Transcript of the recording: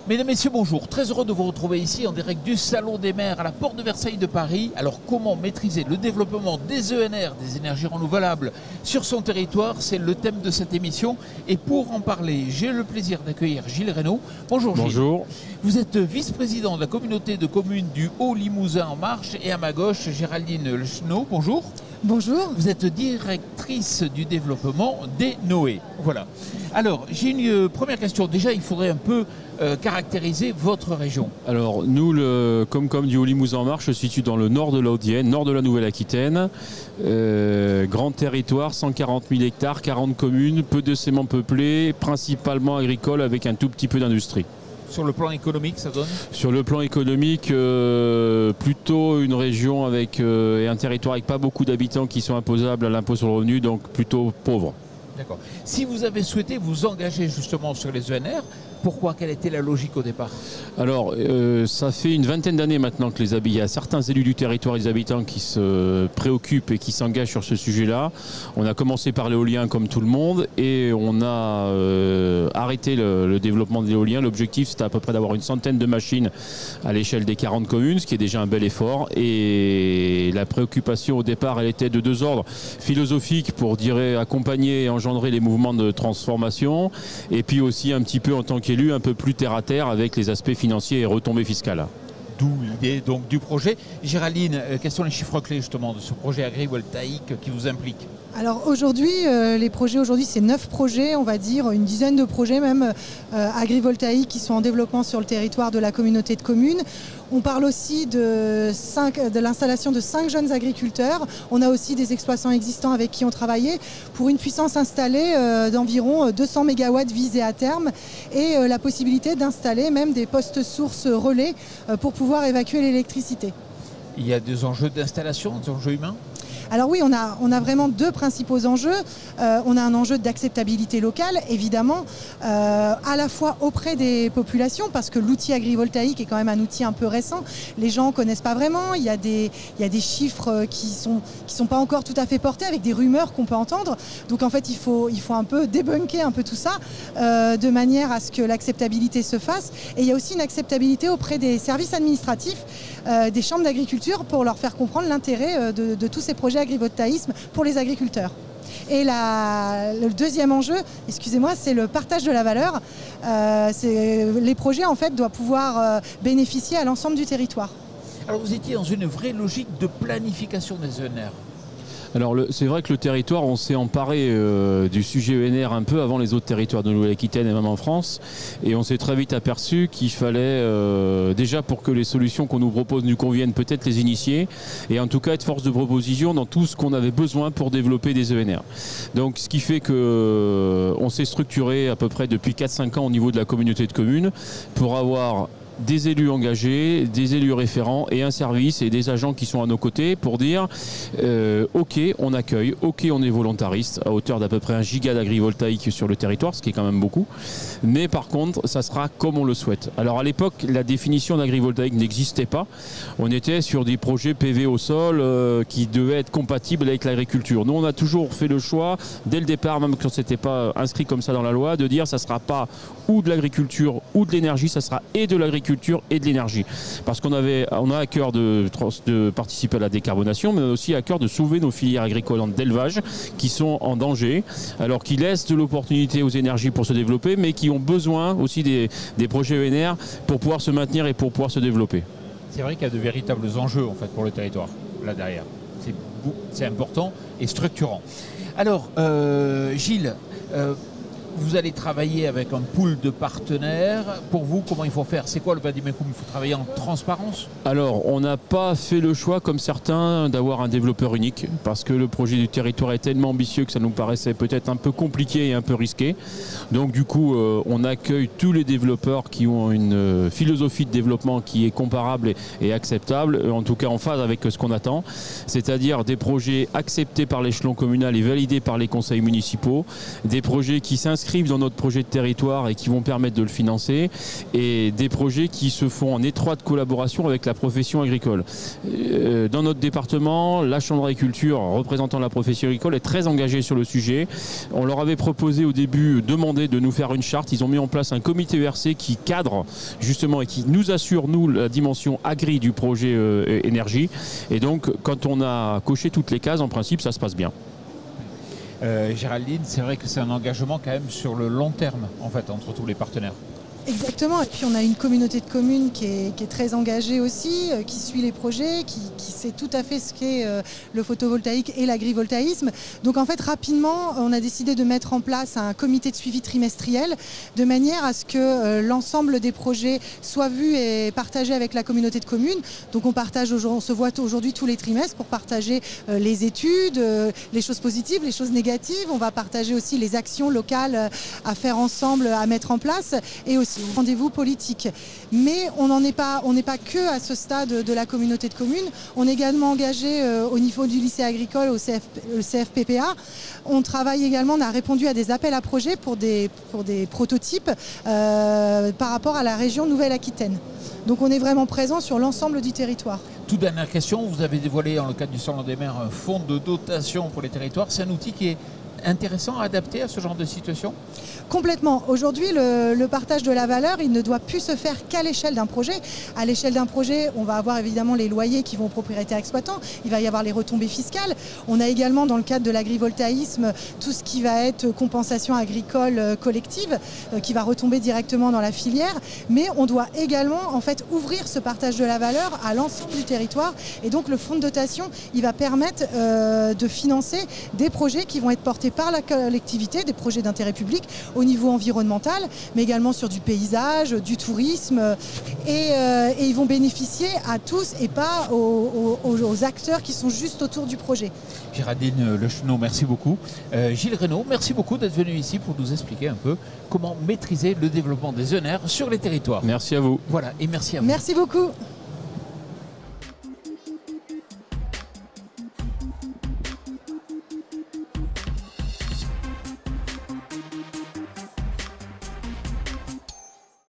Mesdames, Messieurs, bonjour. Très heureux de vous retrouver ici en direct du Salon des maires à la Porte de Versailles de Paris. Alors, comment maîtriser le développement des ENR, des énergies renouvelables, sur son territoire? C'est le thème de cette émission. Et pour en parler, j'ai le plaisir d'accueillir Gilles Reynaud. Bonjour Gilles. Bonjour. Vous êtes vice-président de la communauté de communes du Haut-Limousin en marche. Et à ma gauche, Géraldine Lechenot. Bonjour. Bonjour. Vous êtes directrice du développement des Noé. Voilà. Alors, j'ai une première question. Déjà, il faudrait un peu caractériser votre région. Alors, nous, le Comcom du Haut-Limousin en marche se situe dans le nord de la Haute-Vienne, nord de la Nouvelle-Aquitaine. Grand territoire, 140 000 hectares, 40 communes, peu densément peuplées, principalement agricoles avec un tout petit peu d'industrie. Sur le plan économique, ça donne? Sur le plan économique, plutôt une région avec, et un territoire avec pas beaucoup d'habitants qui sont imposables à l'impôt sur le revenu, donc plutôt pauvre. D'accord. Si vous avez souhaité vous engager justement sur les ENR, pourquoi? Quelle était la logique au départ? Alors, ça fait une vingtaine d'années maintenant que il y a certains élus du territoire et des habitants qui se préoccupent et qui s'engagent sur ce sujet-là. On a commencé par l'éolien comme tout le monde et on a arrêté le développement de l'éolien. L'objectif, c'était à peu près d'avoir une centaine de machines à l'échelle des 40 communes, ce qui est déjà un bel effort. Et la préoccupation au départ, elle était de deux ordres. Philosophique pour, accompagner et engendrer les mouvements de transformation, et puis aussi un petit peu en tant qu'élu, un peu plus terre à terre avec les aspects financiers et retombées fiscales. D'où l'idée donc du projet. Géraldine, quels sont les chiffres clés justement de ce projet agrivoltaïque qui vous implique? Alors aujourd'hui, les projets aujourd'hui, c'est 9 projets, on va dire, une dizaine de projets même agrivoltaïques qui sont en développement sur le territoire de la communauté de communes. On parle aussi de l'installation de 5 jeunes agriculteurs. On a aussi des exploitants existants avec qui on travaillait pour une puissance installée d'environ 200 MW visés à terme et la possibilité d'installer même des postes sources relais pour pouvoir évacuer l'électricité. Il y a des enjeux d'installation, des enjeux humains? Alors oui, on a vraiment deux principaux enjeux. On a un enjeu d'acceptabilité locale, évidemment, à la fois auprès des populations, parce que l'outil agrivoltaïque est quand même un outil un peu récent. Les gens ne connaissent pas vraiment. Il y a des chiffres qui sont pas encore tout à fait portés, avec des rumeurs qu'on peut entendre. Donc en fait, il faut un peu débunker un peu tout ça, de manière à ce que l'acceptabilité se fasse. Et il y a aussi une acceptabilité auprès des services administratifs, des chambres d'agriculture, pour leur faire comprendre l'intérêt de tous ces projets agrivoltaïsme pour les agriculteurs. Et le deuxième enjeu, excusez-moi, c'est le partage de la valeur. Les projets en fait doivent pouvoir bénéficier à l'ensemble du territoire. Alors vous étiez dans une vraie logique de planification des ENR. Alors c'est vrai que le territoire, on s'est emparé du sujet ENR un peu avant les autres territoires de Nouvelle-Aquitaine et même en France, et on s'est très vite aperçu qu'il fallait déjà, pour que les solutions qu'on nous propose nous conviennent, peut-être les initier, et en tout cas être force de proposition dans tout ce qu'on avait besoin pour développer des ENR. Donc ce qui fait que on s'est structuré à peu près depuis 4-5 ans au niveau de la communauté de communes pour avoir des élus engagés, des élus référents et un service et des agents qui sont à nos côtés pour dire ok, on accueille, ok, on est volontariste à hauteur d'à peu près 1 giga d'agrivoltaïque sur le territoire, ce qui est quand même beaucoup, mais par contre ça sera comme on le souhaite. Alors à l'époque, la définition d'agrivoltaïque n'existait pas, on était sur des projets PV au sol qui devaient être compatibles avec l'agriculture. Nous on a toujours fait le choix dès le départ, même quand c'était pas inscrit comme ça dans la loi, de dire ça sera pas ou de l'agriculture ou de l'énergie, ça sera et de l'agriculture et de l'énergie. Parce qu'on a à cœur de participer à la décarbonation, mais aussi à cœur de sauver nos filières agricoles d'élevage qui sont en danger, alors qu'ils laissent de l'opportunité aux énergies pour se développer, mais qui ont besoin aussi des projets ENR pour pouvoir se maintenir et pour pouvoir se développer. C'est vrai qu'il y a de véritables enjeux en fait pour le territoire, là derrière. C'est important et structurant. Alors, Gilles, vous allez travailler avec un pool de partenaires. Pour vous, comment il faut faire? C'est quoi le vademecum? Il faut travailler en transparence? Alors, on n'a pas fait le choix, comme certains, d'avoir un développeur unique, parce que le projet du territoire est tellement ambitieux que ça nous paraissait peut-être un peu compliqué et un peu risqué. Donc du coup, on accueille tous les développeurs qui ont une philosophie de développement qui est comparable et acceptable, en tout cas en phase avec ce qu'on attend, c'est-à-dire des projets acceptés par l'échelon communal et validés par les conseils municipaux, des projets qui s'inscrivent s'inscrivent dans notre projet de territoire et qui vont permettre de le financer, et des projets qui se font en étroite collaboration avec la profession agricole. Dans notre département, la Chambre d'agriculture, représentant la profession agricole, est très engagée sur le sujet. On leur avait proposé au début, demandé de nous faire une charte. Ils ont mis en place un comité ERC qui cadre justement et qui nous assure, nous, la dimension agri du projet énergie. Et donc, quand on a coché toutes les cases, en principe, ça se passe bien. Géraldine, c'est vrai que c'est un engagement quand même sur le long terme, en fait, entre tous les partenaires. Exactement, et puis on a une communauté de communes qui est très engagée aussi, qui suit les projets, qui sait tout à fait ce qu'est le photovoltaïque et l'agrivoltaïsme. Donc en fait rapidement on a décidé de mettre en place un comité de suivi trimestriel de manière à ce que l'ensemble des projets soit vu et partagé avec la communauté de communes. Donc on se voit aujourd'hui tous les trimestres pour partager les études, les choses positives, les choses négatives. On va partager aussi les actions locales à faire ensemble, à mettre en place, et aussi rendez-vous politique. Mais on n'est pas que à ce stade de la communauté de communes. On est également engagé au niveau du lycée agricole, au CFPPA. On travaille également, on a répondu à des appels à projets pour des prototypes par rapport à la région Nouvelle-Aquitaine. Donc on est vraiment présent sur l'ensemble du territoire. Toute dernière question, vous avez dévoilé dans le cadre du Salon des maires un fonds de dotation pour les territoires. C'est un outil qui est intéressant, adapté à ce genre de situation? Complètement. Aujourd'hui, le partage de la valeur, il ne doit plus se faire qu'à l'échelle d'un projet. À l'échelle d'un projet, on va avoir évidemment les loyers qui vont aux propriétaires exploitants, il va y avoir les retombées fiscales. On a également dans le cadre de l'agrivoltaïsme tout ce qui va être compensation agricole collective qui va retomber directement dans la filière. Mais on doit également en fait ouvrir ce partage de la valeur à l'ensemble du territoire. Et donc le fonds de dotation, il va permettre de financer des projets qui vont être portés par la collectivité, des projets d'intérêt public au niveau environnemental, mais également sur du paysage, du tourisme. Et ils vont bénéficier à tous et pas aux acteurs qui sont juste autour du projet. Géraldine Lechenot, merci beaucoup. Gilles Reynaud, merci beaucoup d'être venu ici pour nous expliquer un peu comment maîtriser le développement des ENR sur les territoires. Merci à vous. Voilà, et merci à vous. Merci beaucoup.